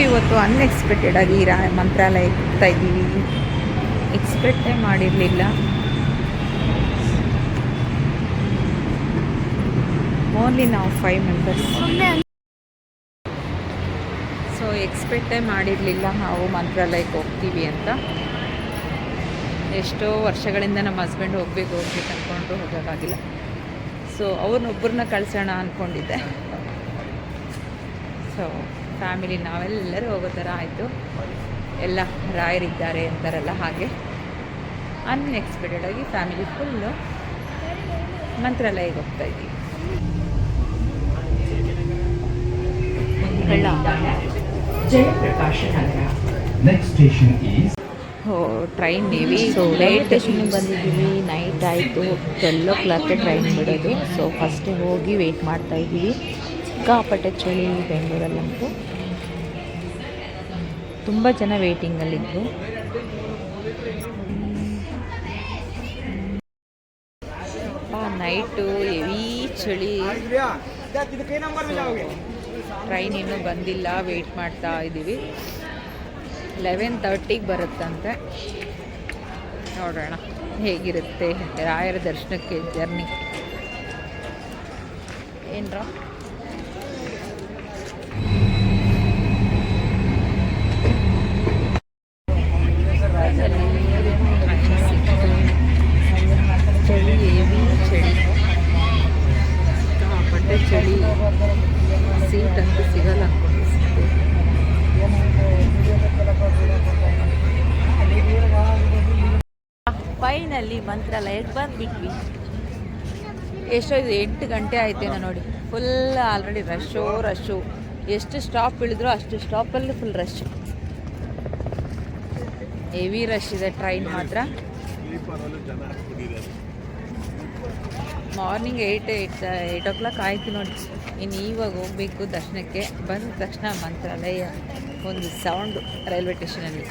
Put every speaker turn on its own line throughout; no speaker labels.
ಇವತ್ತು ಅನ್ಎಕ್ಸ್ಪೆಕ್ಟೆಡ್ ಆಗಿ ಮಂತ್ರಾಲಯಕ್ಕೆ ಹೋಗ್ತಾ ಇದ್ದೀವಿ. ಎಕ್ಸ್ಪೆಕ್ಟೇ ಮಾಡಿರಲಿಲ್ಲ. ಓನ್ಲಿ ನಾವು 5 ಮೆಂಬರ್ಸ್. ಸೊ ಎಕ್ಸ್ಪೆಕ್ಟೇ ಮಾಡಿರಲಿಲ್ಲ ನಾವು ಮಂತ್ರಾಲಯಕ್ಕೆ ಹೋಗ್ತೀವಿ ಅಂತ. ಎಷ್ಟೋ ವರ್ಷಗಳಿಂದ ನಮ್ಮ ಹಸ್ಬೆಂಡ್ ಹೋಗ್ಬೇಕು ಅಂದ್ಕೊಂಡ್ರು ಹೋಗೋಕ್ಕಾಗಿಲ್ಲ. ಸೊ ಅವ್ರನ್ನೊಬ್ಬರನ್ನ ಕಳಿಸೋಣ ಅಂದ್ಕೊಂಡಿದ್ದೆ. ಸೊ ಫ್ಯಾಮಿಲಿ ನಾವೆಲ್ಲರೂ ಹೋಗೋ ಥರ ಆಯಿತು. ಎಲ್ಲ ರಾಯರಿದ್ದಾರೆ ಅಂತಾರಲ್ಲ ಹಾಗೆ ಅನ್ಎಕ್ಸ್ಪೆಕ್ಟೆಡ್ ಆಗಿ ಫ್ಯಾಮಿಲಿ ಫುಲ್ಲು ಮಂತ್ರಾಲಯಕ್ಕೆ ಹೋಗ್ತಾ ಇದ್ದೀವಿ. Train navy. ಸೊ ನೈಟ್ ಸ್ಟೇಷನ್ಗೆ ಬಂದಿದ್ದೀವಿ. ನೈಟ್ ಆಯಿತು, 12 o'clock ಟ್ರೈನ್ ಬಿಡೋದು. ಸೊ ಫಸ್ಟೇ ಹೋಗಿ ವೆಯ್ಟ್ ಮಾಡ್ತಾ ಇದ್ದೀವಿ. ಸಿಕ್ಕಾಪಟ್ಟೆ ಚಳಿ ಬೆಂಗಳೂರಲ್ಲಂತೂ. ತುಂಬ ಜನ ವೆಯ್ಟಿಂಗಲ್ಲಿದ್ದರು. ನೈಟು ಹೆವಿ ಚಳಿ. ಟ್ರೈನ್ ಇನ್ನೂ ಬಂದಿಲ್ಲ, ವೆಯ್ಟ್ ಮಾಡ್ತಾ ಇದ್ದೀವಿ. 11:30ಗೆ ಬರುತ್ತಂತೆ. ನೋಡೋಣ ಹೇಗಿರುತ್ತೆ ರಾಯರ ದರ್ಶನಕ್ಕೆ ಜರ್ನಿ. ಏನ್ರ ಚಳಿ, ಹೆವಿ ಚಳಿ, ಸಿಕ್ಕಾಪಟ್ಟೆ ಚಳಿ. ಸೀಟ್ ಅಂತೂ ಸಿಗಲ್ಲ ಅನ್ಕೊಂಡಿಸ್ತೀವಿ. ಫೈನಲ್ಲಿ ಮಂತ್ರಾಲಯಕ್ಕೆ ಬಂದುಬಿಟ್ವಿ. ಎಷ್ಟೋ ಇದು 8 ಗಂಟೆ ಆಯ್ತೇನೋ ನೋಡಿ. Full already rush. ಎಷ್ಟು ಸ್ಟಾಪ್ ಇಳಿದ್ರೂ ಅಷ್ಟು ಸ್ಟಾಪಲ್ಲಿ ಫುಲ್ ರಶ್. ಹೆವಿ ರಶ್ ಇದೆ ಟ್ರೈನ್ ಮಾತ್ರ. ಮಾರ್ನಿಂಗ್ 8 o'clock ಆಯಿತು ನೋಡಿ. ಇನ್ನು ಇವಾಗ ಹೋಗಬೇಕು ದರ್ಶನಕ್ಕೆ. ಬಂದ ತಕ್ಷಣ ಮಂತ್ರಾಲಯ ಒಂದು ಸೌಂಡು ರೈಲ್ವೆ ಸ್ಟೇಷನಲ್ಲಿ.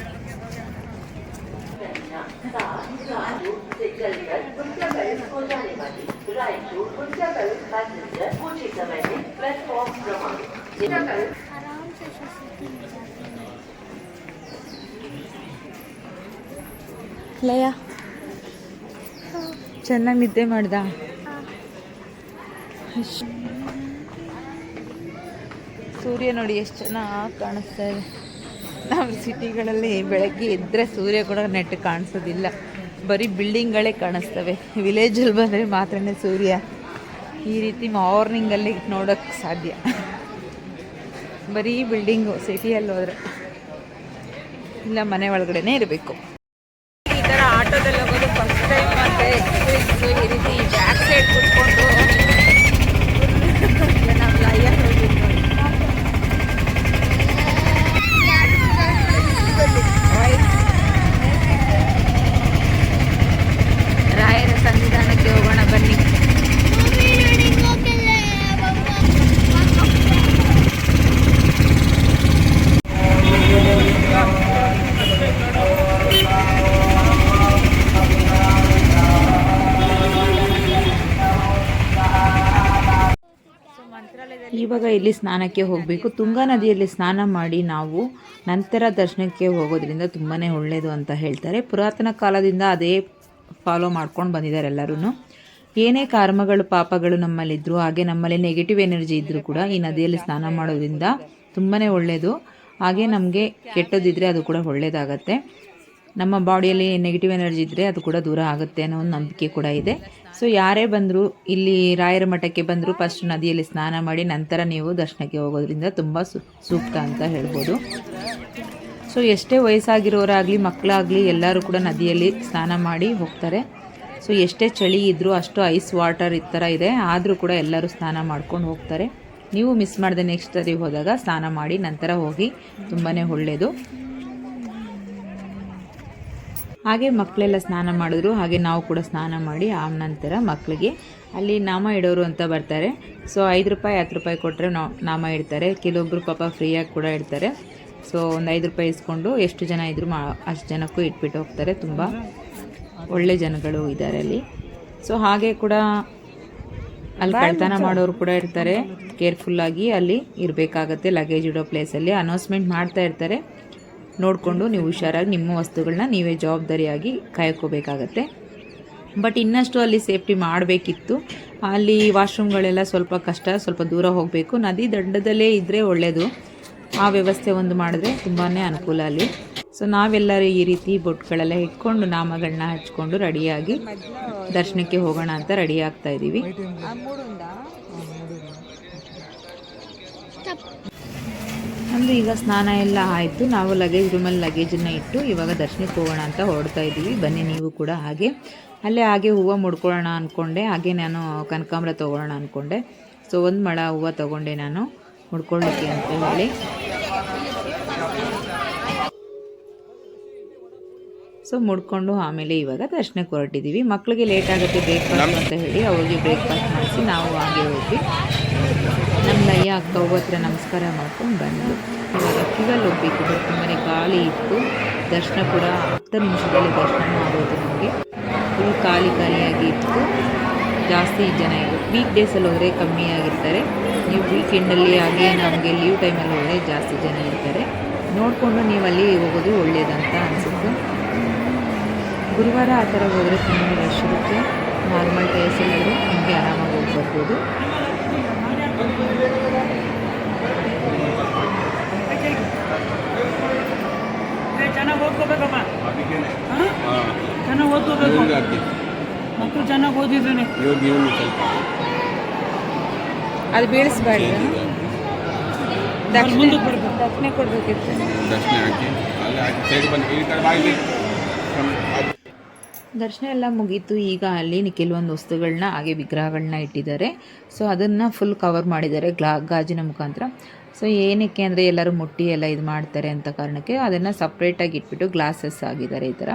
ಲಯ ಚೆನ್ನಾಗಿ ನಿದ್ದೆ ಮಾಡ್ದ. ಸೂರ್ಯ ನೋಡಿ ಎಷ್ಟು ಚೆನ್ನಾಗಿ ಕಾಣಿಸ್ತಾ ಇದೆ. ನಮ್ಮ ಸಿಟಿಗಳಲ್ಲಿ ಬೆಳಗ್ಗೆ ಎದ್ದರೆ ಸೂರ್ಯ ಕೂಡ ನೆಟ್ಟು ಕಾಣಿಸೋದಿಲ್ಲ, ಬರೀ ಬಿಲ್ಡಿಂಗ್ಗಳೇ ಕಾಣಿಸ್ತವೆ. ವಿಲೇಜಲ್ಲಿ ಬಂದರೆ ಮಾತ್ರನೇ ಸೂರ್ಯ ಈ ರೀತಿ ಮಾರ್ನಿಂಗಲ್ಲಿ ನೋಡೋಕ್ಕೆ ಸಾಧ್ಯ. ಬರೀ ಬಿಲ್ಡಿಂಗು ಸಿಟಿಯಲ್ಲಿ ಹೋದರೆ, ಇಲ್ಲ ಮನೆ ಒಳಗಡೆನೇ ಇರಬೇಕು. ಈ ಥರ ಆಟೋದಲ್ಲಿ ಹೋಗೋದು ಫಸ್ಟ್ ಟೈಮ್ ಮತ್ತು ಎಕ್ಸ್ಪೀರಿಯನ್ಸು. ಈ ರೀತಿ ಬ್ಯಾಕ್ ಸೈಡ್ ಕೂತ್ಕೊಂಡು ನಾವು ಲೈಯರ್ ಹೋಗಿದ್ದು ನೋಡಿ. ರಾಯರ ಸನ್ನಿಧಾನಕ್ಕೆ ಹೋಗೋಣ ಬನ್ನಿ. ಇವಾಗ ಇಲ್ಲಿ ಸ್ನಾನಕ್ಕೆ ಹೋಗಬೇಕು. ತುಂಗಾ ನದಿಯಲ್ಲಿ ಸ್ನಾನ ಮಾಡಿ ನಾವು ನಂತರ ದರ್ಶನಕ್ಕೆ ಹೋಗೋದ್ರಿಂದ ತುಂಬಾ ಒಳ್ಳೆಯದು ಅಂತ ಹೇಳ್ತಾರೆ. ಪುರಾತನ ಕಾಲದಿಂದ ಅದೇ ಫಾಲೋ ಮಾಡ್ಕೊಂಡು ಬಂದಿದ್ದಾರೆ ಎಲ್ಲರೂ. ಏನೇ ಕರ್ಮಗಳು ಪಾಪಗಳು ನಮ್ಮಲ್ಲಿದ್ದರೂ, ಹಾಗೆ ನಮ್ಮಲ್ಲಿ ನೆಗೆಟಿವ್ ಎನರ್ಜಿ ಇದ್ದರೂ ಕೂಡ ಈ ನದಿಯಲ್ಲಿ ಸ್ನಾನ ಮಾಡೋದ್ರಿಂದ ತುಂಬಾ ಒಳ್ಳೆಯದು. ಹಾಗೆ ನಮಗೆ ಕೆಟ್ಟದಿದ್ದರೆ ಅದು ಕೂಡ ಒಳ್ಳೆಯದಾಗತ್ತೆ. ನಮ್ಮ ಬಾಡಿಯಲ್ಲಿ ನೆಗೆಟಿವ್ ಎನರ್ಜಿ ಇದ್ದರೆ ಅದು ಕೂಡ ದೂರ ಆಗುತ್ತೆ ಅನ್ನೋ ಒಂದು ನಂಬಿಕೆ ಕೂಡ ಇದೆ. ಸೊ ಯಾರೇ ಬಂದರೂ ಇಲ್ಲಿ ರಾಯರ ಮಠಕ್ಕೆ ಬಂದರೂ ಫಸ್ಟ್ ನದಿಯಲ್ಲಿ ಸ್ನಾನ ಮಾಡಿ ನಂತರ ನೀವು ದರ್ಶನಕ್ಕೆ ಹೋಗೋದ್ರಿಂದ ತುಂಬ ಸೂಕ್ತ ಅಂತ ಹೇಳ್ಬೋದು. ಸೊ ಎಷ್ಟೇ ವಯಸ್ಸಾಗಿರೋರಾಗಲಿ ಮಕ್ಕಳಾಗಲಿ ಎಲ್ಲರೂ ಕೂಡ ನದಿಯಲ್ಲಿ ಸ್ನಾನ ಮಾಡಿ ಹೋಗ್ತಾರೆ. ಸೊ ಎಷ್ಟೇ ಚಳಿ ಇದ್ದರೂ ಅಷ್ಟು ಐಸ್ ವಾಟರ್ ಈ ಥರ ಇದೆ, ಆದರೂ ಕೂಡ ಎಲ್ಲರೂ ಸ್ನಾನ ಮಾಡ್ಕೊಂಡು ಹೋಗ್ತಾರೆ. ನೀವು ಮಿಸ್ ಮಾಡದೆ ನೆಕ್ಸ್ಟ್ ಸರಿ ಹೋದಾಗ ಸ್ನಾನ ಮಾಡಿ ನಂತರ ಹೋಗಿ, ತುಂಬಾ ಒಳ್ಳೆಯದು. ಹಾಗೆ ಮಕ್ಕಳೆಲ್ಲ ಸ್ನಾನ ಮಾಡಿದ್ರು, ಹಾಗೆ ನಾವು ಕೂಡ ಸ್ನಾನ ಮಾಡಿ ಆ ನಂತರ ಮಕ್ಕಳಿಗೆ ಅಲ್ಲಿ ನಾಮ ಇಡೋರು ಅಂತ ಬರ್ತಾರೆ. ಸೊ 5 ರೂಪಾಯಿ 10 ರೂಪಾಯಿ ಕೊಟ್ಟರೆ ನಾಮ ಇಡ್ತಾರೆ. ಕೆಲವೊಬ್ಬರು ಪಾಪ ಫ್ರೀಯಾಗಿ ಕೂಡ ಇಡ್ತಾರೆ. ಸೊ ಒಂದು 5 ರೂಪಾಯಿ ಇಸ್ಕೊಂಡು ಎಷ್ಟು ಜನ ಇದ್ದರೂ ಅಷ್ಟು ಜನಕ್ಕೂ ಇಟ್ಬಿಟ್ಟು ಹೋಗ್ತಾರೆ. ತುಂಬ ಒಳ್ಳೆ ಜನಗಳು ಇದ್ದಾರೆ ಅಲ್ಲಿ. ಸೊ ಹಾಗೆ ಕೂಡ ಅಲ್ಲಿ ಕಳ್ತನ ಮಾಡೋರು ಕೂಡ ಇರ್ತಾರೆ. ಕೇರ್ಫುಲ್ಲಾಗಿ ಅಲ್ಲಿ ಇರಬೇಕಾಗತ್ತೆ. ಲಗೇಜ್ ಇಡೋ ಪ್ಲೇಸಲ್ಲಿ ಅನೌನ್ಸ್ಮೆಂಟ್ ಮಾಡ್ತಾ ಇರ್ತಾರೆ. ನೋಡಿಕೊಂಡು ನೀವು ಹುಷಾರಾಗಿ ನಿಮ್ಮ ವಸ್ತುಗಳನ್ನ ನೀವೇ ಜವಾಬ್ದಾರಿಯಾಗಿ ಕಾಯ್ಕೋಬೇಕಾಗತ್ತೆ. ಬಟ್ ಇನ್ನಷ್ಟು ಅಲ್ಲಿ ಸೇಫ್ಟಿ ಮಾಡಬೇಕಿತ್ತು. ಅಲ್ಲಿ ವಾಶ್ರೂಮ್ಗಳೆಲ್ಲ ಸ್ವಲ್ಪ ಕಷ್ಟ, ಸ್ವಲ್ಪ ದೂರ ಹೋಗಬೇಕು. ನದಿ ದಂಡದಲ್ಲೇ ಇದ್ದರೆ ಒಳ್ಳೆಯದು. ಆ ವ್ಯವಸ್ಥೆ ಒಂದು ಮಾಡಿದ್ರೆ ತುಂಬಾ ಅನುಕೂಲ ಅಲ್ಲಿ. ಸೊ ನಾವೆಲ್ಲರೂ ಈ ರೀತಿ ಬೊಟ್ಟುಗಳೆಲ್ಲ ಇಟ್ಕೊಂಡು ನಾಮಗಳನ್ನ ಹಚ್ಕೊಂಡು ರೆಡಿಯಾಗಿ ದರ್ಶನಕ್ಕೆ ಹೋಗೋಣ ಅಂತ ರೆಡಿ ಆಗ್ತಾ ಇದ್ದೀವಿ. ನಮ್ಮದು ಈಗ ಸ್ನಾನ ಎಲ್ಲ ಆಯಿತು. ನಾವು ಲಗೇಜ್ ರೂಮಲ್ಲಿ ಲಗೇಜನ್ನು ಇಟ್ಟು ಇವಾಗ ದರ್ಶನಕ್ಕೆ ಹೋಗೋಣ ಅಂತ ಹೊರಡ್ತಾ ಇದ್ದೀವಿ. ಬನ್ನಿ ನೀವು ಕೂಡ ಹಾಗೆ. ಅಲ್ಲೇ ಹಾಗೆ ಹೂವು ಮುಡ್ಕೊಳ್ಳೋಣ ಅಂದ್ಕೊಂಡೆ. ಹಾಗೆ ನಾನು ಕನಕಾಂಬರ ತೊಗೊಳ್ಳೋಣ ಅಂದ್ಕೊಂಡೆ. ಸೊ ಒಂದು ಮೊಳ ಹೂವು ತೊಗೊಂಡೆ ನಾನು ಮುಡ್ಕೊಳ್ಳೋಕ್ಕೆ ಅಂತ ಹೇಳಿ. ಸೊ ಮುಡ್ಕೊಂಡು ಆಮೇಲೆ ಇವಾಗ ದರ್ಶನಕ್ಕೆ ಹೊರಟಿದ್ದೀವಿ. ಮಕ್ಕಳಿಗೆ ಲೇಟ್ ಆಗುತ್ತೆ ಬ್ರೇಕ್ಫಾಸ್ಟ್ ಅಂತ ಹೇಳಿ ಅವ್ರಿಗೆ ಬ್ರೇಕ್ಫಾಸ್ಟ್ ಮಾಡಿಸಿ ನಾವು ಹಾಗೆ ಹೋಗಿ ನಮ್ಮ ಲಯ್ಯ ಅಕ್ಕ ಹತ್ರ ನಮಸ್ಕಾರ ಮಾಡ್ಕೊಂಡು ಬಂದು ಇವಾಗ ಕ್ಯೂವಲ್ಲಿ ಹೋಗ್ಬೇಕು. ಬಟ್ ತುಂಬಾ ಖಾಲಿ ಇತ್ತು. ದರ್ಶನ ಕೂಡ 10 ನಿಮಿಷದಲ್ಲಿ ದರ್ಶನ ಆಗೋದು. ನಮಗೆ ಫುಲ್ ಖಾಲಿಯಾಗಿ ಇತ್ತು. ಜಾಸ್ತಿ ಜನ ಇತ್ತು. ವೀಕ್ ಡೇಸಲ್ಲಿ ಹೋದರೆ ಕಮ್ಮಿ ಆಗಿರ್ತಾರೆ. ನೀವು ವೀಕೆಂಡಲ್ಲಿ ಹಾಗೆ ನಮಗೆ ಲೀವ್ ಟೈಮಲ್ಲಿ ಹೋದರೆ ಜಾಸ್ತಿ ಜನ ಇರ್ತಾರೆ. ನೋಡಿಕೊಂಡು ನೀವು ಅಲ್ಲಿ ಹೋಗೋದು ಒಳ್ಳೆಯದಂತ ಅನಿಸುತ್ತೆ. ಗುರುವಾರ ಆ ಥರ ಹೋದರೆ ತುಂಬಾ ರಶ್ ಇರುತ್ತೆ. ನಾರ್ಮಲ್ ಡೇಸಲ್ಲಾದರೂ ನಮಗೆ ಆರಾಮಾಗಿ ಹೋಗಿ ಬರ್ಬೋದು.
ಚೆನ್ನಾಗಿ ಓದ್ಕೋಬೇಕಮ್ಮ, ಚೆನ್ನಾಗಿ ಓದ್ಕೋಬೇಕು. ಮಕ್ಕಳು ಚೆನ್ನಾಗಿ ಓದಿದ್ದೀನಿ.
ಅದು ಬೀಳಿಸ್ಬೇಡಿ. ದಕ್ಷಿಣ ಕೊಡಬೇಕಿತ್ತು. ದರ್ಶನ ಎಲ್ಲ ಮುಗೀತು. ಈಗ ಅಲ್ಲಿ ಕೆಲವೊಂದು ವಸ್ತುಗಳನ್ನ ಹಾಗೆ ವಿಗ್ರಹಗಳನ್ನ ಇಟ್ಟಿದ್ದಾರೆ. ಸೊ ಅದನ್ನು ಫುಲ್ ಕವರ್ ಮಾಡಿದ್ದಾರೆ ಗಾಜಿನ ಮುಖಾಂತರ. ಸೊ ಏನಕ್ಕೆ ಅಂದರೆ ಎಲ್ಲರೂ ಮುಟ್ಟಿ ಎಲ್ಲ ಇದು ಮಾಡ್ತಾರೆ ಅಂತ ಕಾರಣಕ್ಕೆ ಅದನ್ನು ಸಪ್ರೇಟಾಗಿ ಇಟ್ಬಿಟ್ಟು ಗ್ಲಾಸಸ್ ಆಗಿದ್ದಾರೆ. ಈ ಥರ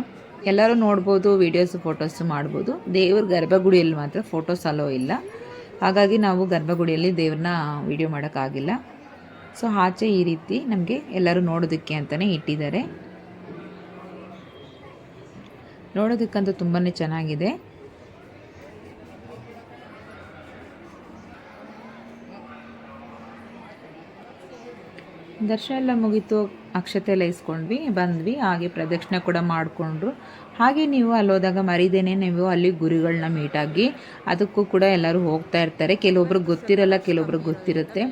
ಎಲ್ಲರೂ ನೋಡ್ಬೋದು, ವೀಡಿಯೋಸ್ ಫೋಟೋಸ್ ಮಾಡ್ಬೋದು. ದೇವ್ರ ಗರ್ಭಗುಡಿಯಲ್ಲಿ ಮಾತ್ರ ಫೋಟೋಸ್ ಅಲೋ ಇಲ್ಲ. ಹಾಗಾಗಿ ನಾವು ಗರ್ಭಗುಡಿಯಲ್ಲಿ ದೇವ್ರನ್ನ ವೀಡಿಯೋ ಮಾಡೋಕ್ಕಾಗಿಲ್ಲ. ಸೊ ಆಚೆ ಈ ರೀತಿ ನಮಗೆ ಎಲ್ಲರೂ ನೋಡೋದಕ್ಕೆ ಅಂತಲೇ ಇಟ್ಟಿದ್ದಾರೆ. ನೋಡೋದಕ್ಕಂತೂ ತುಂಬಾ ಚೆನ್ನಾಗಿದೆ. ದರ್ಶನ ಎಲ್ಲ ಮುಗೀತು. ಅಕ್ಷತೆ ಎಲ್ಲ ಇಸ್ಕೊಂಡ್ವಿ, ಬಂದ್ವಿ. ಹಾಗೆ ಪ್ರದಕ್ಷಿಣೆ ಕೂಡ ಮಾಡಿಕೊಂಡ್ರು. ಹಾಗೆ ನೀವು ಅಲ್ಲಿ ಹೋದಾಗ ಮರಿದೇನೆ ನೀವು ಅಲ್ಲಿ ಗುರುಗಳನ್ನ ಮೀಟಾಗಿ ಅದಕ್ಕೂ ಕೂಡ ಎಲ್ಲರೂ ಹೋಗ್ತಾ ಇರ್ತಾರೆ. ಕೆಲವೊಬ್ರು ಗೊತ್ತಿರಲ್ಲ, ಕೆಲವೊಬ್ರು ಗೊತ್ತಿರುತ್ತೆ.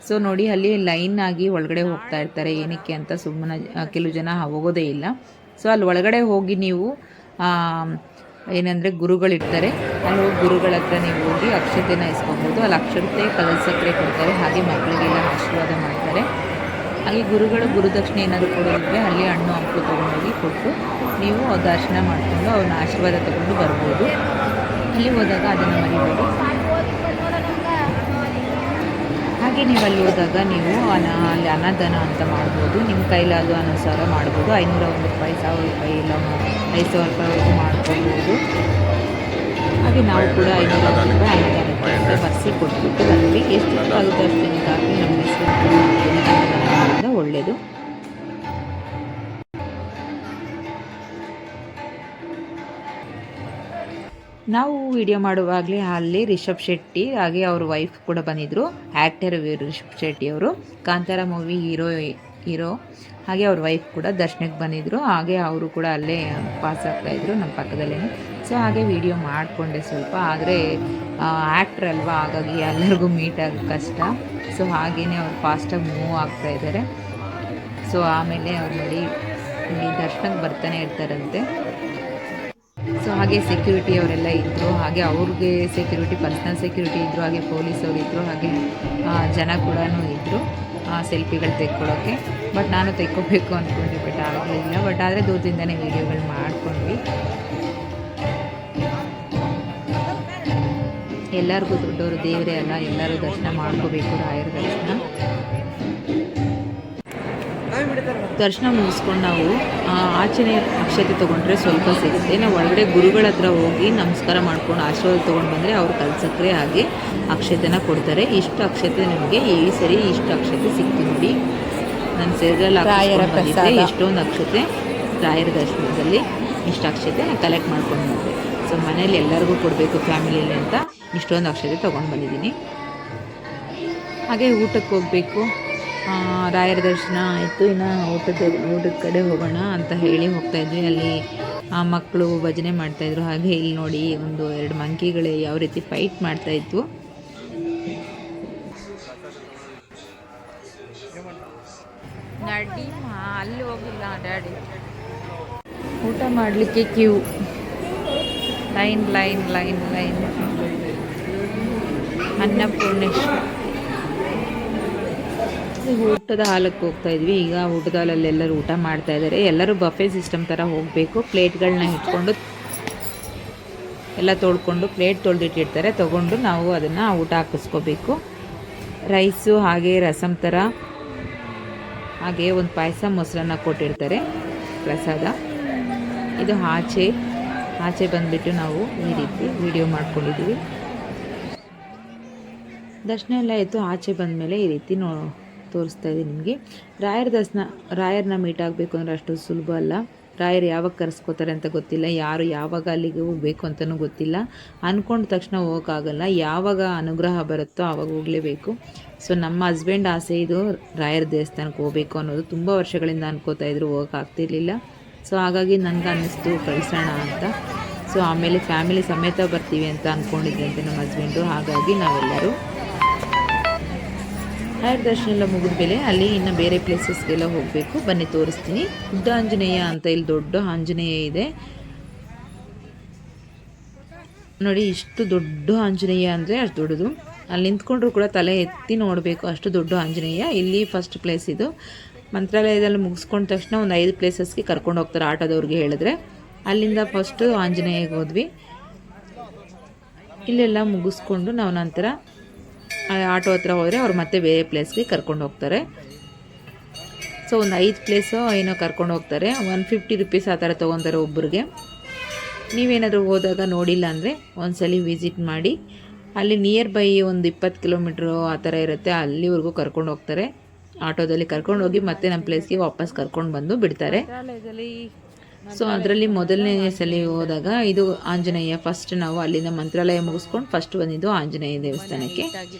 ಸೊ ನೋಡಿ ಅಲ್ಲಿ ಲೈನ್ ಆಗಿ ಒಳಗಡೆ ಹೋಗ್ತಾ ಇರ್ತಾರೆ. ಏನಕ್ಕೆ ಅಂತ ಸುಮ್ಮನೆ ಕೆಲವು ಜನ ಹೋಗೋದೇ ಇಲ್ಲ. ಸೊ ಅಲ್ಲಿ ಒಳಗಡೆ ಹೋಗಿ ನೀವು ಏನಂದರೆ ಗುರುಗಳಿರ್ತಾರೆ. ಅಲ್ಲಿ ಹೋಗಿ ಗುರುಗಳ ಹತ್ರ ನೀವು ಹೋಗಿ ಅಕ್ಷತೆನ ಇಸ್ಕೊಬೋದು. ಅಲ್ಲಿ ಅಕ್ಷತೆ ಕಲರ್ ಸಕ್ಕರೆ ಕೊಡ್ತಾರೆ. ಹಾಗೆ ಮಕ್ಕಳಿಗೆಲ್ಲ ಆಶೀರ್ವಾದ ಮಾಡ್ತಾರೆ. ಹಾಗೆ ಗುರುಗಳು ಗುರುದಕ್ಷಿಣೆ ಏನಾದರೂ ಕೊಡೋದಿದ್ರೆ ಅಲ್ಲಿ ಹಣ್ಣು ಹಂಪಲು ತೊಗೊಂಡೋಗಿ ಕೊಟ್ಟು ನೀವು ದರ್ಶನ ಮಾಡಿಕೊಂಡು ಅವ್ರನ್ನ ಆಶೀರ್ವಾದ ತಗೊಂಡು ಬರ್ಬೋದು. ಅಲ್ಲಿ ಹೋದಾಗ ಅದನ್ನು ಮರಿಬೋದು. ಹಾಗೆ ನೀವು ಅಲ್ಲಿ ಹೋದಾಗ ನೀವು ಅಲ್ಲಿ ಅನ್ನದಾನ ಅಂತ ಮಾಡ್ಬೋದು. ನಿಮ್ಮ ಕೈಲಾದ ಅನುಸಾರ ಮಾಡ್ಬೋದು. 501 ರೂಪಾಯಿ, 1000 ರೂಪಾಯಿ, ಇಲ್ಲ 5000 ರೂಪಾಯಿವರೆಗೂ ಮಾಡ್ಕೊಳ್ಬೋದು. ಹಾಗೆ ನಾವು ಕೂಡ 501 ರೂಪಾಯಿ ಅನ್ನದಾನಕ್ಕೆ ಅಂತ ಬರ್ಸಿ ಕೊಟ್ಬಿಟ್ಟು ಬಂದ್ವಿ. ಎಷ್ಟು ಆಗುತ್ತೆ ಅಷ್ಟು ಜನಕ್ಕೆ ಹಾಕಿ ನಮ್ಮ ಹೆಸರು ಒಳ್ಳೆಯದು. ನಾವು ವಿಡಿಯೋ ಮಾಡುವಾಗಲೇ ಅಲ್ಲಿ ರಿಷಬ್ ಶೆಟ್ಟಿ ಹಾಗೆ ಅವ್ರ ವೈಫ್ ಕೂಡ ಬಂದಿದ್ದರು. ಆ್ಯಕ್ಟರ್ ರಿಷಬ್ ಶೆಟ್ಟಿ ಅವರು, ಕಾಂತಾರ ಮೂವಿ ಹೀರೋ. ಹಾಗೆ ಅವ್ರ ವೈಫ್ ಕೂಡ ದರ್ಶನಕ್ಕೆ ಬಂದಿದ್ದರು. ಹಾಗೆ ಅವರು ಕೂಡ ಅಲ್ಲೇ ಪಾಸ್ ಆಗ್ತಾಯಿದ್ರು ನಮ್ಮ ಪಕ್ಕದಲ್ಲೇ. ಸೊ ಹಾಗೆ ವಿಡಿಯೋ ಮಾಡಿಕೊಂಡೆ ಸ್ವಲ್ಪ. ಆದರೆ ಆ್ಯಕ್ಟ್ರ್ ಅಲ್ವಾ, ಹಾಗಾಗಿ ಎಲ್ಲರಿಗೂ ಮೀಟ್ ಆಗೋದು ಕಷ್ಟ. ಸೊ ಹಾಗೆಯೇ ಅವ್ರು ಫಾಸ್ಟಾಗಿ ಮೂವ್ ಆಗ್ತಾಯಿದ್ದಾರೆ. ಸೊ ಆಮೇಲೆ ಅವ್ರು ನೋಡಿ ಇಲ್ಲಿ ದರ್ಶನಕ್ಕೆ ಬರ್ತಾನೆ ಇರ್ತಾರಂತೆ. ಸೊ ಹಾಗೆ ಸೆಕ್ಯೂರಿಟಿ ಅವರೆಲ್ಲ ಇದ್ದರು. ಹಾಗೆ ಅವ್ರಿಗೆ ಸೆಕ್ಯೂರಿಟಿ, ಪರ್ಸ್ನಲ್ ಸೆಕ್ಯೂರಿಟಿ ಇದ್ದರು. ಹಾಗೆ ಪೊಲೀಸವರು ಇದ್ದರು. ಹಾಗೆ ಜನ ಕೂಡ ಇದ್ದರು ಸೆಲ್ಫಿಗಳು ತೆಕ್ಕೊಳ್ಳೋಕ್ಕೆ. ಬಟ್ ನಾನು ತೆಕ್ಕೋಬೇಕು ಅಂದ್ಕೊಂಡೆ, ಬಟ್ ಆಗಲಿಲ್ಲ. ಬಟ್ ಆದರೆ ದೂರದಿಂದನೇ ವೀಡಿಯೋಗಳು ಮಾಡ್ಕೊಂಡ್ವಿ. ಎಲ್ಲರಿಗೂ ದೊಡ್ಡವರು ದೇವರೇ ಅಲ್ಲ, ಎಲ್ಲರೂ ದರ್ಶನ ಮಾಡ್ಕೋಬೇಕು. ರಾಯರ ದರ್ಶನ ಮುಗಿಸ್ಕೊಂಡು ನಾವು ಆಚೆನೆ ಅಕ್ಷತೆ ತೊಗೊಂಡ್ರೆ ಸ್ವಲ್ಪ ಸಿಗುತ್ತೆ. ನಾವು ಒಳಗಡೆ ಗುರುಗಳ ಹತ್ರ ಹೋಗಿ ನಮಸ್ಕಾರ ಮಾಡ್ಕೊಂಡು ಆಶೀರ್ವಾದ ತೊಗೊಂಡು ಬಂದರೆ ಅವ್ರು ಕಲ್ಸಕ್ಕರೆ ಹಾಗೆ ಅಕ್ಷತೆನ ಕೊಡ್ತಾರೆ. ಇಷ್ಟು ಅಕ್ಷತೆ ನಮಗೆ ಈ ಸರಿ ಇಷ್ಟು ಅಕ್ಷತೆ ಸಿಕ್ತು ನೋಡಿ. ನನ್ನ ಸೇರಲ್ಲಿ ಬಂದಿದ್ದೆ ಎಷ್ಟೊಂದು ಅಕ್ಷತೆ ರಾಯರ ದರ್ಶನದಲ್ಲಿ ಇಷ್ಟು ಅಕ್ಷತೆ ಕಲೆಕ್ಟ್ ಮಾಡ್ಕೊಂಡು ಬಂದೆ. ಸೊ ಮನೇಲಿ ಎಲ್ಲರಿಗೂ ಕೊಡಬೇಕು ಫ್ಯಾಮಿಲಿಯಲ್ಲಿ ಅಂತ ಇಷ್ಟೊಂದು ಅಕ್ಷತೆ ತೊಗೊಂಡು ಬಂದಿದ್ದೀನಿ. ಹಾಗೆ ಊಟಕ್ಕೆ ಹೋಗಬೇಕು. ರಾಯರ ದರ್ಶನ ಆಯಿತು, ಇನ್ನು ಊಟದ ಕಡೆ ಹೋಗೋಣ ಅಂತ ಹೇಳಿ ಹೋಗ್ತಾಯಿದ್ವಿ. ಅಲ್ಲಿ ಮಕ್ಕಳು ಭಜನೆ ಮಾಡ್ತಾಯಿದ್ರು. ಹಾಗೆ ಇಲ್ಲಿ ನೋಡಿ 1-2 ಮಂಕಿಗಳು ಯಾವ ರೀತಿ ಫೈಟ್ ಮಾಡ್ತಾಯಿದ್ವು. ಡ್ಯಾಡಿ ಅಲ್ಲಿ ಹೋಗಿಲ್ಲ, ಡ್ಯಾಡಿ ಊಟ ಮಾಡಲಿಕ್ಕೆ queue, line line line line. Annapoorneshwari ಊಟದ ಹಾಲಕ್ಕೆ ಹೋಗ್ತಾ ಇದ್ವಿ. ಈಗ ಊಟದ ಹಾಲಲ್ಲಿ ಎಲ್ಲರೂ ಊಟ ಮಾಡ್ತಾ ಇದ್ದಾರೆ. ಎಲ್ಲರೂ ಬಫೆ ಸಿಸ್ಟಮ್ ಥರ ಹೋಗಬೇಕು. ಪ್ಲೇಟ್ಗಳನ್ನ ಇಟ್ಕೊಂಡು ಎಲ್ಲ ತೊಳ್ಕೊಂಡು ಪ್ಲೇಟ್ ತೊಳೆದಿಟ್ಟಿರ್ತಾರೆ, ತೊಗೊಂಡು ನಾವು ಅದನ್ನು ಊಟ ಹಾಕಿಸ್ಕೋಬೇಕು. ರೈಸು ಹಾಗೆ ರಸಮ್ ಥರ, ಹಾಗೆ ಒಂದು ಪಾಯಸ ಮೊಸರನ್ನ ಕೊಟ್ಟಿರ್ತಾರೆ ಪ್ರಸಾದ. ಇದು ಆಚೆ ಬಂದುಬಿಟ್ಟು ನಾವು ಈ ರೀತಿ ವಿಡಿಯೋ ಮಾಡ್ಕೊಂಡಿದ್ದೀವಿ. ದರ್ಶನ ಎಲ್ಲ ಆಯಿತು. ಆಚೆ ಬಂದಮೇಲೆ ಈ ರೀತಿ ತೋರಿಸ್ತಾ ಇದ್ದೀನಿ ನಿಮಗೆ. ರಾಯರನ್ನ ಮೀಟ್ ಆಗಬೇಕು ಅಂದರೆ ಅಷ್ಟು ಸುಲಭ ಅಲ್ಲ. ರಾಯರು ಯಾವಾಗ ಕರೆಸ್ಕೋತಾರೆ ಅಂತ ಗೊತ್ತಿಲ್ಲ, ಯಾರು ಯಾವಾಗ ಅಲ್ಲಿಗೆ ಹೋಗಬೇಕು ಅಂತಲೂ ಗೊತ್ತಿಲ್ಲ. ಅಂದ್ಕೊಂಡ ತಕ್ಷಣ ಹೋಗೋಕ್ಕಾಗಲ್ಲ, ಯಾವಾಗ ಅನುಗ್ರಹ ಬರುತ್ತೋ ಆವಾಗ ಹೋಗಲೇಬೇಕು. ಸೊ ನಮ್ಮ ಹಸ್ಬೆಂಡ್ ಆಸೆ ಇದು, ರಾಯರ ದೇವಸ್ಥಾನಕ್ಕೆ ಹೋಗಬೇಕು ಅನ್ನೋದು. ತುಂಬ ವರ್ಷಗಳಿಂದ ಅನ್ಕೋತಾ ಇದ್ರು, ಹೋಗೋಕ್ಕಾಗ್ತಿರ್ಲಿಲ್ಲ. ಸೊ ಹಾಗಾಗಿ ನನಗೆ ಅನ್ನಿಸ್ತು ಕಳಿಸೋಣ ಅಂತ. ಸೊ ಆಮೇಲೆ ಫ್ಯಾಮಿಲಿ ಸಮೇತ ಬರ್ತೀವಿ ಅಂತ ಅಂದ್ಕೊಂಡಿದ್ದಂತೆ ನಮ್ಮ ಹಸ್ಬೆಂಡು. ಹಾಗಾಗಿ ನಾವೆಲ್ಲರೂ ರಾಯರ ದರ್ಶನ ಎಲ್ಲ ಮುಗಿದ ಮೇಲೆ ಅಲ್ಲಿ ಇನ್ನು ಬೇರೆ ಪ್ಲೇಸಸ್ಗೆಲ್ಲ ಹೋಗಬೇಕು. ಬನ್ನಿ ತೋರಿಸ್ತೀನಿ. ದೊಡ್ಡ ಆಂಜನೇಯ ಅಂತ ಇಲ್ಲಿ ದೊಡ್ಡ ಆಂಜನೇಯ ಇದೆ ನೋಡಿ. ಇಷ್ಟು ದೊಡ್ಡ ಆಂಜನೇಯ ಅಂದರೆ ಅಷ್ಟು ದೊಡ್ಡದು. ಅಲ್ಲಿ ನಿಂತ್ಕೊಂಡ್ರು ಕೂಡ ತಲೆ ಎತ್ತಿ ನೋಡಬೇಕು, ಅಷ್ಟು ದೊಡ್ಡ ಆಂಜನೇಯ. ಇಲ್ಲಿ ಫಸ್ಟ್ ಪ್ಲೇಸ್ ಇದು. ಮಂತ್ರಾಲಯದಲ್ಲಿ ಮುಗಿಸ್ಕೊಂಡ ತಕ್ಷಣ ಒಂದು 5 ಪ್ಲೇಸಸ್ಗೆ ಕರ್ಕೊಂಡು ಹೋಗ್ತಾರೆ ಆಟೋದವ್ರಿಗೆ ಹೇಳಿದ್ರೆ. ಅಲ್ಲಿಂದ ಫಸ್ಟು ಆಂಜನೇಯಗೆ ಹೋದ್ವಿ. ಇಲ್ಲೆಲ್ಲ ಮುಗಿಸ್ಕೊಂಡು ನಾವು ನಂತರ ಆಟೋ ಹತ್ರ ಹೋದರೆ ಅವ್ರು ಮತ್ತೆ ಬೇರೆ ಪ್ಲೇಸ್ಗೆ ಕರ್ಕೊಂಡು ಹೋಗ್ತಾರೆ. ಸೊ ಒಂದು 5 ಪ್ಲೇಸು ಏನೋ ಕರ್ಕೊಂಡು ಹೋಗ್ತಾರೆ. 150 ರುಪೀಸ್ ಆ ಥರ ತೊಗೊತಾರೆ ಒಬ್ಬರಿಗೆ. ನೀವೇನಾದರೂ ಹೋದಾಗ ನೋಡಿಲ್ಲ ಅಂದರೆ ಒಂದ್ಸಲಿ ವಿಸಿಟ್ ಮಾಡಿ. ಅಲ್ಲಿ ನಿಯರ್ ಬೈ ಒಂದು 20 ಕಿಲೋಮೀಟ್ರು ಆ ಥರ ಇರುತ್ತೆ, ಅಲ್ಲಿವರೆಗೂ ಕರ್ಕೊಂಡು ಹೋಗ್ತಾರೆ. ಆಟೋದಲ್ಲಿ ಕರ್ಕೊಂಡು ಹೋಗಿ ಮತ್ತೆ ನಮ್ಮ ಪ್ಲೇಸ್ಗೆ ವಾಪಸ್ ಕರ್ಕೊಂಡು ಬಂದು ಬಿಡ್ತಾರೆ. ಸೊ ಅದರಲ್ಲಿ ಮೊದಲನೇ ಸಲ ಹೋದಾಗ ಇದು ಆಂಜನೇಯ. ಫಸ್ಟ್ ನಾವು ಅಲ್ಲಿಂದ ಮಂತ್ರಾಲಯ ಮುಗಿಸ್ಕೊಂಡು ಫಸ್ಟ್ ಬಂದಿದ್ದು ಆಂಜನೇಯ ದೇವಸ್ಥಾನಕ್ಕೆ.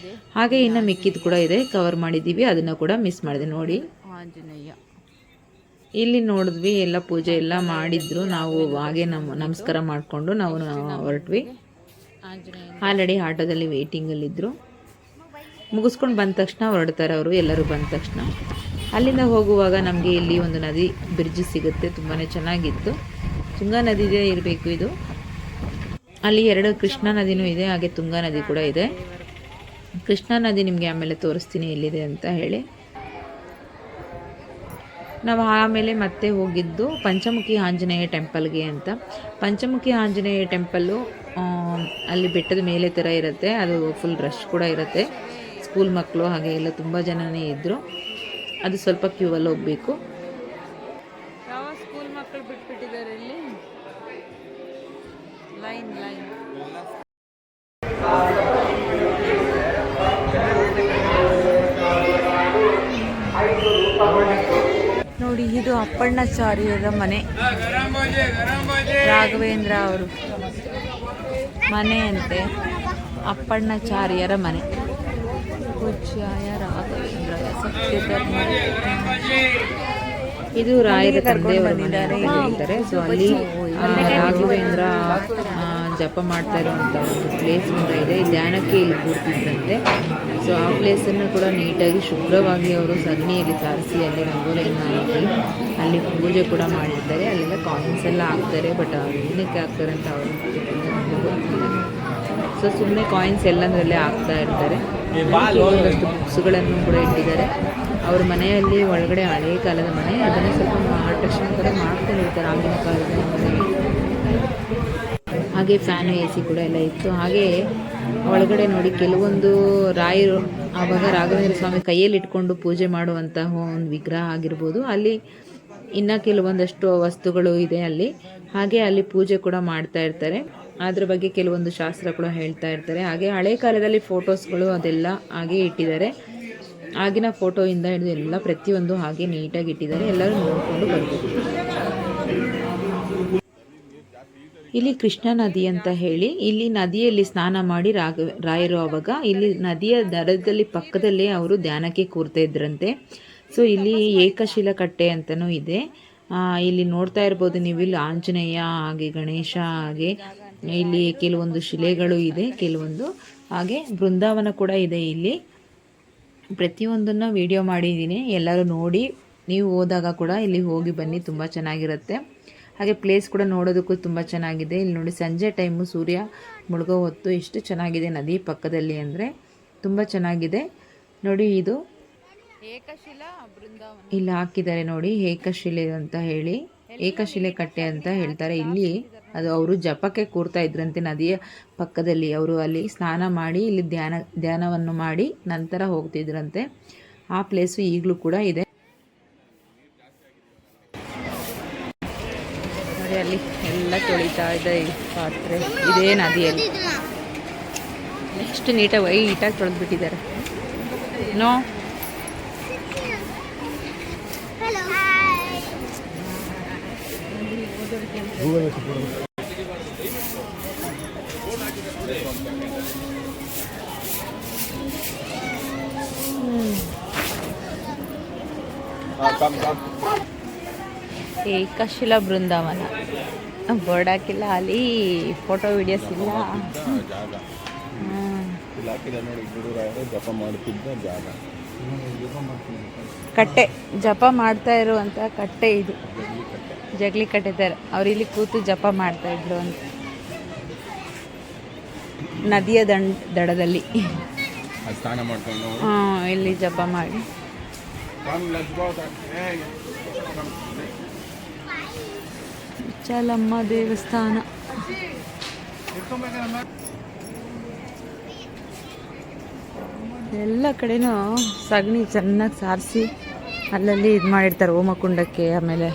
ಹಾಗೆ ಇನ್ನು ಮಿಕ್ಕಿದ್ದು ಕೂಡ ಇದೆ, ಕವರ್ ಮಾಡಿದ್ದೀವಿ, ಅದನ್ನು ಕೂಡ ಮಿಸ್ ಮಾಡಿದೆ ನೋಡಿ. ಆಂಜನೇಯ ಇಲ್ಲಿ ನೋಡಿದ್ವಿ, ಎಲ್ಲ ಪೂಜೆ ಎಲ್ಲ ಮಾಡಿದ್ರು. ನಾವು ಹಾಗೆ ನಮಸ್ಕಾರ ಮಾಡಿಕೊಂಡು ನಾವು ಹೊರಟ್ವಿ. ಆಲ್ರೆಡಿ ಆಟೋದಲ್ಲಿ ವೇಟಿಂಗಲ್ಲಿದ್ದರು. ಮುಗಿಸ್ಕೊಂಡು ಬಂದ ತಕ್ಷಣ ಹೊರಡ್ತಾರೆ ಅವರು, ಎಲ್ಲರೂ ಬಂದ ತಕ್ಷಣ. ಅಲ್ಲಿಂದ ಹೋಗುವಾಗ ನಮಗೆ ಇಲ್ಲಿ ಒಂದು ನದಿ ಬ್ರಿಡ್ಜ್ ಸಿಗುತ್ತೆ, ತುಂಬಾ ಚೆನ್ನಾಗಿತ್ತು. ತುಂಗಾ ನದಿದೇ ಇರಬೇಕು ಇದು. ಅಲ್ಲಿ 2 ಕೃಷ್ಣಾ ನದಿನೂ ಇದೆ, ಹಾಗೆ ತುಂಗಾ ನದಿ ಕೂಡ ಇದೆ. ಕೃಷ್ಣಾ ನದಿ ನಿಮಗೆ ಆಮೇಲೆ ತೋರಿಸ್ತೀನಿ ಎಲ್ಲಿದೆ ಅಂತ ಹೇಳಿ. ನಾವು ಆಮೇಲೆ ಮತ್ತೆ ಹೋಗಿದ್ದು ಪಂಚಮುಖಿ ಆಂಜನೇಯ ಟೆಂಪಲ್ಗೆ ಅಂತ. ಪಂಚಮುಖಿ ಆಂಜನೇಯ ಟೆಂಪಲ್ಲು ಅಲ್ಲಿ ಬೆಟ್ಟದ ಮೇಲೆ ಥರ ಇರುತ್ತೆ. ಅದು ಫುಲ್ ರಶ್ ಕೂಡ ಇರುತ್ತೆ. ಸ್ಕೂಲ್ ಮಕ್ಕಳು ಹಾಗೆ ಎಲ್ಲ ತುಂಬ ಜನನೇ ಇದ್ದರು. ಅದು ಸ್ವಲ್ಪ ಕ್ಯೂವಲ್ಲಿ ಹೋಗಬೇಕು. ಯಾವ ಸ್ಕೂಲ್ ಮಕ್ಕಳು ಬಿಟ್ಬಿಟ್ಟಿದ್ದಾರೆ ಇಲ್ಲಿ, ಲೈನ್ ಲೈನ್. ನೋಡಿ, ಇದು ಅಪ್ಪಣ್ಣಾಚಾರ್ಯರ ಮನೆ, ರಾಘವೇಂದ್ರ ಅವರು ಮನೆ ಅಂತೆ. ಅಪ್ಪಣ್ಣಾಚಾರ್ಯರ ಮನೆ. ಪೂಜ್ಯಾಯ ರಾಘವೇಂದ್ರಾಯ ಸತ್ಯಧರ್ಮ. ಇದು ರಾಯರ ತಂದೆಯವರು ಮನೆ ಅಂತ ಹೇಳ್ತಾರೆ. ಸೊ ಅಲ್ಲಿ ರಾಘವೇಂದ್ರ ಜಪ ಮಾಡ್ತಾ ಇರುವಂಥ ಒಂದು ಪ್ಲೇಸ್ ಕೂಡ ಇದೆ. ಧ್ಯಾನಕ್ಕೆ ಇಲ್ಲಿ ಕೂರ್ತಿದ್ರಂತೆ. ಸೊ ಆ ಪ್ಲೇಸನ್ನು ಕೂಡ ನೀಟಾಗಿ ಶುಭ್ರವಾಗಿ ಅವರು ಸಗಣಿಯಲ್ಲಿ ಸಾರಿಸಿ ಅಲ್ಲಿ ರಂಗೋಲಿಯನ್ನು ಹಾಕಿ ಅಲ್ಲಿ ಪೂಜೆ ಕೂಡ ಮಾಡಿರ್ತಾರೆ. ಅಲ್ಲೆಲ್ಲ ಕಾಯಿನ್ಸ್ ಎಲ್ಲ ಹಾಕ್ತಾರೆ. ಬಟ್ ಏನಕ್ಕೆ ಹಾಕ್ತಾರೆ ಅಂತ ಅವರು ಗೊತ್ತಿಲ್ಲ. ಸೊ ಸುಮ್ಮನೆ ಕಾಯಿನ್ಸ್ ಎಲ್ಲದರಲ್ಲೇ ಹಾಕ್ತಾ ಇರ್ತಾರೆ. ಒಂದಷ್ಟು ಬುಕ್ಸ್ಗಳನ್ನು ಕೂಡ ಇಟ್ಟಿದ್ದಾರೆ. ಅವ್ರ ಮನೆಯಲ್ಲಿ ಒಳಗಡೆ ಹಳೆಯ ಕಾಲದ ಮನೆ, ಅದನ್ನು ಸ್ವಲ್ಪ ಆಲ್ಟ್ರೇಷನ್ ಥರ ಮಾಡ್ಕೊಂಡಿರ್ತಾರೆ ಆಗಿನ ಕಾಲದ ಮನೆ. ಹಾಗೆ ಫ್ಯಾನು AC ಕೂಡ ಎಲ್ಲ ಇತ್ತು. ಹಾಗೆ ಒಳಗಡೆ ನೋಡಿ ಕೆಲವೊಂದು ರಾಯರು ಆವಾಗ ರಾಘವೇಂದ್ರ ಸ್ವಾಮಿ ಕೈಯಲ್ಲಿ ಇಟ್ಕೊಂಡು ಪೂಜೆ ಮಾಡುವಂತಹ ಒಂದು ವಿಗ್ರಹ ಆಗಿರ್ಬೋದು. ಅಲ್ಲಿ ಇನ್ನು ಕೆಲವೊಂದಷ್ಟು ವಸ್ತುಗಳು ಇದೆ ಅಲ್ಲಿ. ಹಾಗೆ ಅಲ್ಲಿ ಪೂಜೆ ಕೂಡ ಮಾಡ್ತಾ ಇರ್ತಾರೆ. ಅದ್ರ ಬಗ್ಗೆ ಕೆಲವೊಂದು ಶಾಸ್ತ್ರ ಕೂಡ ಹೇಳ್ತಾ ಇರ್ತಾರೆ. ಹಾಗೆ ಹಳೆ ಕಾಲದಲ್ಲಿ ಫೋಟೋಸ್ಗಳು ಅದೆಲ್ಲ ಹಾಗೆ ಇಟ್ಟಿದ್ದಾರೆ. ಆಗಿನ ಫೋಟೋಯಿಂದ ಹಿಡಿದು ಎಲ್ಲ ಪ್ರತಿಯೊಂದು ಹಾಗೆ ನೀಟಾಗಿ ಇಟ್ಟಿದ್ದಾರೆ. ಎಲ್ಲರೂ ನೋಡಿಕೊಂಡು ಬರ್ಬೋದು. ಇಲ್ಲಿ ಕೃಷ್ಣ ನದಿ ಅಂತ ಹೇಳಿ, ಇಲ್ಲಿ ನದಿಯಲ್ಲಿ ಸ್ನಾನ ಮಾಡಿ ರಾಯರು ಅವಾಗ ಇಲ್ಲಿ ನದಿಯ ದಡದಲ್ಲಿ ಪಕ್ಕದಲ್ಲೇ ಅವರು ಧ್ಯಾನಕ್ಕೆ ಕೂರ್ತಾ ಇದ್ರಂತೆ. ಸೊ ಇಲ್ಲಿ ಏಕಶಿಲಾ ಕಟ್ಟೆ ಅಂತಲೂ ಇದೆ. ಇಲ್ಲಿ ನೋಡ್ತಾ ಇರ್ಬೋದು ನೀವು, ಇಲ್ಲಿ ಆಂಜನೇಯ ಹಾಗೆ ಗಣೇಶ ಹಾಗೆ ಇಲ್ಲಿ ಕೆಲವೊಂದು ಶಿಲೆಗಳು ಇದೆ, ಕೆಲವೊಂದು ಹಾಗೆ ಬೃಂದಾವನ ಕೂಡ ಇದೆ. ಇಲ್ಲಿ ಪ್ರತಿಯೊಂದನ್ನು ವಿಡಿಯೋ ಮಾಡಿದ್ದೀನಿ, ಎಲ್ಲರೂ ನೋಡಿ. ನೀವು ಹೋದಾಗ ಕೂಡ ಇಲ್ಲಿ ಹೋಗಿ ಬನ್ನಿ, ತುಂಬ ಚೆನ್ನಾಗಿರುತ್ತೆ. ಹಾಗೆ ಪ್ಲೇಸ್ ಕೂಡ ನೋಡೋದಕ್ಕೂ ತುಂಬ ಚೆನ್ನಾಗಿದೆ. ಇಲ್ಲಿ ನೋಡಿ ಸಂಜೆ ಟೈಮು ಸೂರ್ಯ ಮುಳುಗೋ ಹೊತ್ತು ಎಷ್ಟು ಚೆನ್ನಾಗಿದೆ ನದಿ ಪಕ್ಕದಲ್ಲಿ ಅಂದರೆ ತುಂಬ ಚೆನ್ನಾಗಿದೆ ನೋಡಿ. ಇದು ಏಕಶಿಲಾ ಬೃಂದಾವನ ಇಲ್ಲಿ ಹಾಕಿದ್ದಾರೆ ನೋಡಿ, ಏಕಶಿಲೆ ಅಂತ ಹೇಳಿ, ಏಕಶಿಲೆ ಕಟ್ಟೆ ಅಂತ ಹೇಳ್ತಾರೆ. ಇಲ್ಲಿ ಅದು ಅವರು ಜಪಕ್ಕೆ ಕೂರ್ತಾ ಇದ್ರಂತೆ ನದಿಯ ಪಕ್ಕದಲ್ಲಿ. ಅವರು ಅಲ್ಲಿ ಸ್ನಾನ ಮಾಡಿ ಇಲ್ಲಿ ಧ್ಯಾನವನ್ನು ಮಾಡಿ ನಂತರ ಹೋಗ್ತಿದ್ರಂತೆ. ಆ ಪ್ಲೇಸು ಈಗಲೂ ಕೂಡ ಇದೆ ನೋಡಿ. ಅಲ್ಲಿ ಎಲ್ಲ ತೊಳಿತಾ ಇದೆ ಈ ಪಾತ್ರೆ, ಇದೇ ನದಿಯಲ್ಲಿ ಎಷ್ಟು ನೀಟಾಗಿ ವೈಟಾಗಿ ತೊಳೆದ್ಬಿಟ್ಟಿದ್ದಾರೆ. ನೋ ಏಕಶಿಲಾ ಬೃಂದಾವನ ಬೋರ್ಡ್ ಹಾಕಿಲ್ಲ, ಅಲ್ಲಿ ಫೋಟೋ ವಿಡಿಯೋಸ್ ಇಲ್ಲ. ಕಟ್ಟೆ ಜಪ ಮಾಡ್ತಾ ಇರುವಂಥ ಕಟ್ಟೆ ಇದು, ಜಗಲಿ ಕಟ್ಟೆ ಥರ. ಅವ್ರು ಇಲ್ಲಿ ಕೂತು ಜಪ ಮಾಡ್ತಾ ಇದ್ರು ಅಂತ ನದಿಯ ದಡದಲ್ಲಿ. ಇಲ್ಲಿ ಜಪ ಮಾಡಿ ಚಲಮ್ಮ ದೇವಸ್ಥಾನ. ಎಲ್ಲ ಕಡೆನೂ ಸಗಣಿ ಚೆನ್ನಾಗಿ ಸಾರಿಸಿ ಅಲ್ಲಲ್ಲಿ ಇದು ಮಾಡಿರ್ತಾರೆ ಹೋಮಕುಂಡಕ್ಕೆ. ಆಮೇಲೆ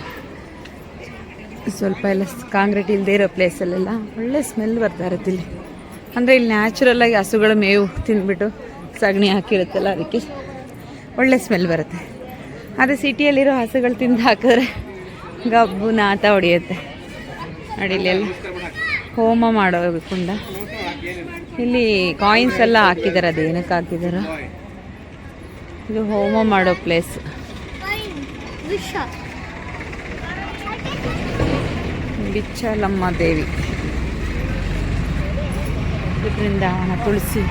ಸ್ವಲ್ಪ ಎಲ್ಲ ಕಾಂಕ್ರೀಟ್ ಇಲ್ಲದೆ ಇರೋ ಪ್ಲೇಸಲ್ಲೆಲ್ಲ ಒಳ್ಳೆ ಸ್ಮೆಲ್ ಬರ್ತಾ ಇರುತ್ತೆ ಇಲ್ಲಿ. ಅಂದರೆ ಇಲ್ಲಿ ನ್ಯಾಚುರಲ್ಲಾಗಿ ಹಸುಗಳ ಮೇವು ತಿಂದ್ಬಿಟ್ಟು ಸಗಣಿ ಹಾಕಿರುತ್ತಲ್ಲ, ಅದಕ್ಕೆ ಒಳ್ಳೆ ಸ್ಮೆಲ್ ಬರುತ್ತೆ. ಅದೇ ಸಿಟಿಯಲ್ಲಿರೋ ಹಸುಗಳು ತಿಂದು ಹಾಕಿದ್ರೆ ಗಬ್ಬು ನಾತ ಹೊಡೆಯುತ್ತೆ ನೋಡಿ. ಇಲ್ಲೆಲ್ಲ ಹೋಮ ಮಾಡೋ ಕುಂಡ, ಇಲ್ಲಿ ಕಾಯಿನ್ಸ್ ಎಲ್ಲ ಹಾಕಿದ್ದಾರೆ. ಅದೇನಕ್ಕೆ ಹಾಕಿದಾರೋ, ಇದು ಹೋಮ ಮಾಡೋ ಪ್ಲೇಸ್. ಬಿಚ್ಚಲಮ್ಮ ದೇವಿ, ಬೃಂದಾವನ, ತುಳಸಿ.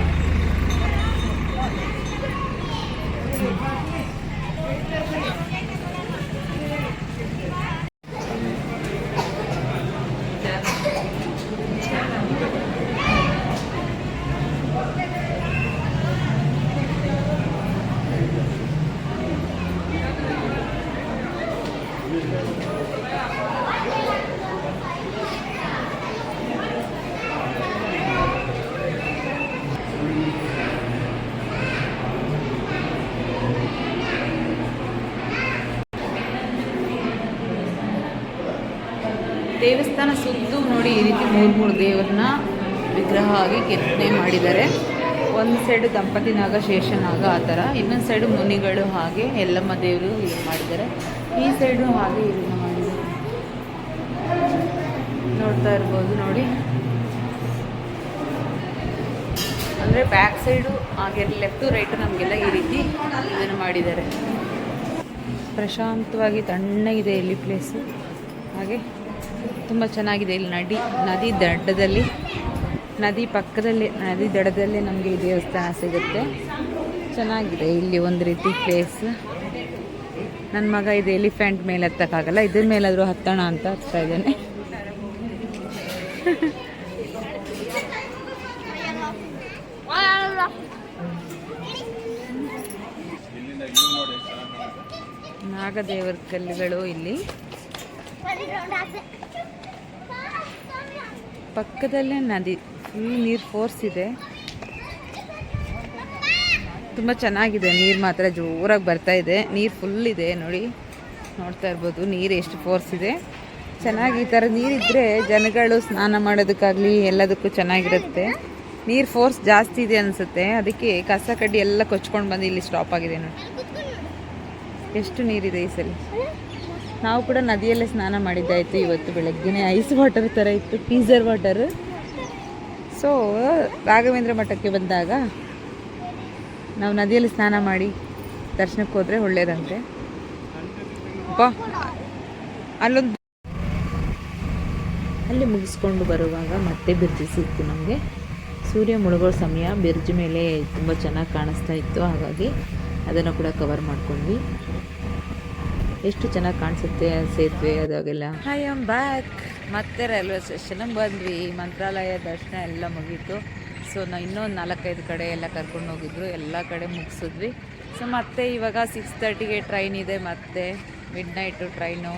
ದೇವಸ್ಥಾನ ಸುತ್ತು ನೋಡಿ ಈ ರೀತಿ ಮೂರು ದೇವರನ್ನ ವಿಗ್ರಹ ಆಗಿ ಕೆತ್ತನೆ ಮಾಡಿದ್ದಾರೆ. ಒಂದು ಸೈಡು ದಂಪತಿ ನಾಗ, ಶೇಷನಾಗ ಆ ಥರ, ಇನ್ನೊಂದು ಸೈಡು ಮುನಿಗಳು ಹಾಗೆ ಎಲ್ಲಮ್ಮ ದೇವರು ಇದು ಮಾಡಿದ್ದಾರೆ. ಈ ಸೈಡು ಹಾಗೆ ಇದನ್ನು ಮಾಡಿದ್ದಾರೆ, ನೋಡ್ತಾ ಇರ್ಬೋದು ನೋಡಿ. ಅಂದರೆ ಬ್ಯಾಕ್ ಸೈಡು ಹಾಗೆ ಲೆಫ್ಟು ರೈಟು ನಮಗೆಲ್ಲ ಈ ರೀತಿ ಇದನ್ನು ಮಾಡಿದ್ದಾರೆ. ಪ್ರಶಾಂತವಾಗಿ ತಣ್ಣಗಿದೆ ಇಲ್ಲಿ ಪ್ಲೇಸು. ಹಾಗೆ ತುಂಬ ಚೆನ್ನಾಗಿದೆ. ಇಲ್ಲಿ ನದಿ ದಡದಲ್ಲಿ, ನದಿ ಪಕ್ಕದಲ್ಲಿ, ನದಿ ದಡದಲ್ಲೇ ನಮಗೆ ಈ ದೇವಸ್ಥಾನ ಸಿಗುತ್ತೆ. ಚೆನ್ನಾಗಿದೆ ಇಲ್ಲಿ ಒಂದು ರೀತಿ ಪ್ಲೇಸ್. ನನ್ನ ಮಗ ಇದು ಎಲಿಫೆಂಟ್ ಮೇಲೆ ಹತ್ತಕ್ಕಾಗಲ್ಲ, ಇದ್ರ ಮೇಲಾದರೂ ಹತ್ತೋಣ ಅಂತ ಹತ್ತಾ ಇದ್ದಾನೆ. ನಾಗದೇವರ ಕಲ್ಲುಗಳು ಇಲ್ಲಿ ಪಕ್ಕದಲ್ಲೇ ನದಿ, ಫುಲ್ ನೀರು ಫೋರ್ಸ್ ಇದೆ. ತುಂಬ ಚೆನ್ನಾಗಿದೆ, ನೀರು ಮಾತ್ರ ಜೋರಾಗಿ ಬರ್ತಾ ಇದೆ. ನೀರು ಫುಲ್ ಇದೆ ನೋಡಿ, ನೋಡ್ತಾ ಇರ್ಬೋದು ನೀರು ಎಷ್ಟು ಫೋರ್ಸ್ ಇದೆ. ಚೆನ್ನಾಗಿ ಈ ಥರ ನೀರಿದ್ದರೆ ಜನಗಳು ಸ್ನಾನ ಮಾಡೋದಕ್ಕಾಗಲಿ ಎಲ್ಲದಕ್ಕೂ ಚೆನ್ನಾಗಿರುತ್ತೆ. ನೀರು ಫೋರ್ಸ್ ಜಾಸ್ತಿ ಇದೆ ಅನಿಸುತ್ತೆ, ಅದಕ್ಕೆ ಕಸ ಕಡ್ಡಿ ಎಲ್ಲ ಕೊಚ್ಕೊಂಡು ಬಂದು ಇಲ್ಲಿ ಸ್ಟಾಪ್ ಆಗಿದೆ ನೋಡಿ. ಎಷ್ಟು ನೀರಿದೆ ಈ ಸಲ. ನಾವು ಕೂಡ ನದಿಯಲ್ಲೇ ಸ್ನಾನ ಮಾಡಿದ್ದಾಯಿತು ಇವತ್ತು ಬೆಳಗ್ಗೆನೇ. ಐಸ್ ವಾಟರ್ ಥರ ಇತ್ತು, ಗೀಸರ್ ವಾಟರ್. ಸೊ ರಾಘವೇಂದ್ರ ಮಠಕ್ಕೆ ಬಂದಾಗ ನಾವು ನದಿಯಲ್ಲಿ ಸ್ನಾನ ಮಾಡಿ ದರ್ಶನಕ್ಕೆ ಹೋದರೆ ಒಳ್ಳೆಯದಂತೆ. ಬಾ ಅಲ್ಲಿ ಮುಗಿಸ್ಕೊಂಡು ಬರುವಾಗ ಮತ್ತೆ ಬಿರ್ಜು ಸಿಕ್ತು ನಮಗೆ. ಸೂರ್ಯ ಮುಳುಗೋ ಸಮಯ, ಬಿರ್ಜು ಮೇಲೆ ತುಂಬ ಚೆನ್ನಾಗಿ ಕಾಣಿಸ್ತಾ ಇತ್ತು, ಹಾಗಾಗಿ ಅದನ್ನು ಕೂಡ ಕವರ್ ಮಾಡ್ಕೊಂಡ್ವಿ. ಎಷ್ಟು ಚೆನ್ನಾಗಿ ಕಾಣಿಸುತ್ತೆ ಸೇತುವೆ ಅದಾಗೆಲ್ಲ. I am back. ಮತ್ತೆ ರೈಲ್ವೆ ಸ್ಟೇಷನ್ಗೆ ಬಂದ್ವಿ. ಮಂತ್ರಾಲಯ ದರ್ಶನ ಎಲ್ಲ ಮುಗೀತು. ಸೊ ನಾವು ಇನ್ನೊಂದು 4-5 ಕಡೆ ಎಲ್ಲ ಕರ್ಕೊಂಡು ಹೋಗಿದ್ರು, ಎಲ್ಲ ಕಡೆ ಮುಗಿಸಿದ್ವಿ. ಸೊ ಮತ್ತೆ ಇವಾಗ 6:30ಗೆ ಟ್ರೈನ್ ಇದೆ, ಮತ್ತೆ ಮಿಡ್ನೈಟು ಟ್ರೈನು.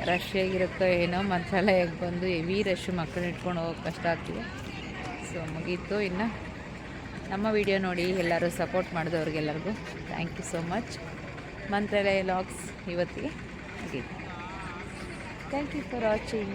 ರಶ್ ಹೇಗಿರುತ್ತೋ ಏನೋ, ಮಂತ್ರಾಲಯಕ್ಕೆ ಬಂದು ಹೆವಿ ರಶ್, ಮಕ್ಕಳನ್ನ ಇಟ್ಕೊಂಡು ಹೋಗೋಕೆ ಕಷ್ಟ ಆಗ್ತಿದೆ. ಸೊ ಮುಗೀತು. ಇನ್ನು ನಮ್ಮ ವಿಡಿಯೋ ನೋಡಿ ಎಲ್ಲರೂ ಸಪೋರ್ಟ್ ಮಾಡಿದವ್ರಿಗೆಲ್ಲರಿಗೂ thank you so much. Mantralaya vlogs ಇವತ್ತಿಗೆ ಮುಗೀತು. Thank you for watching.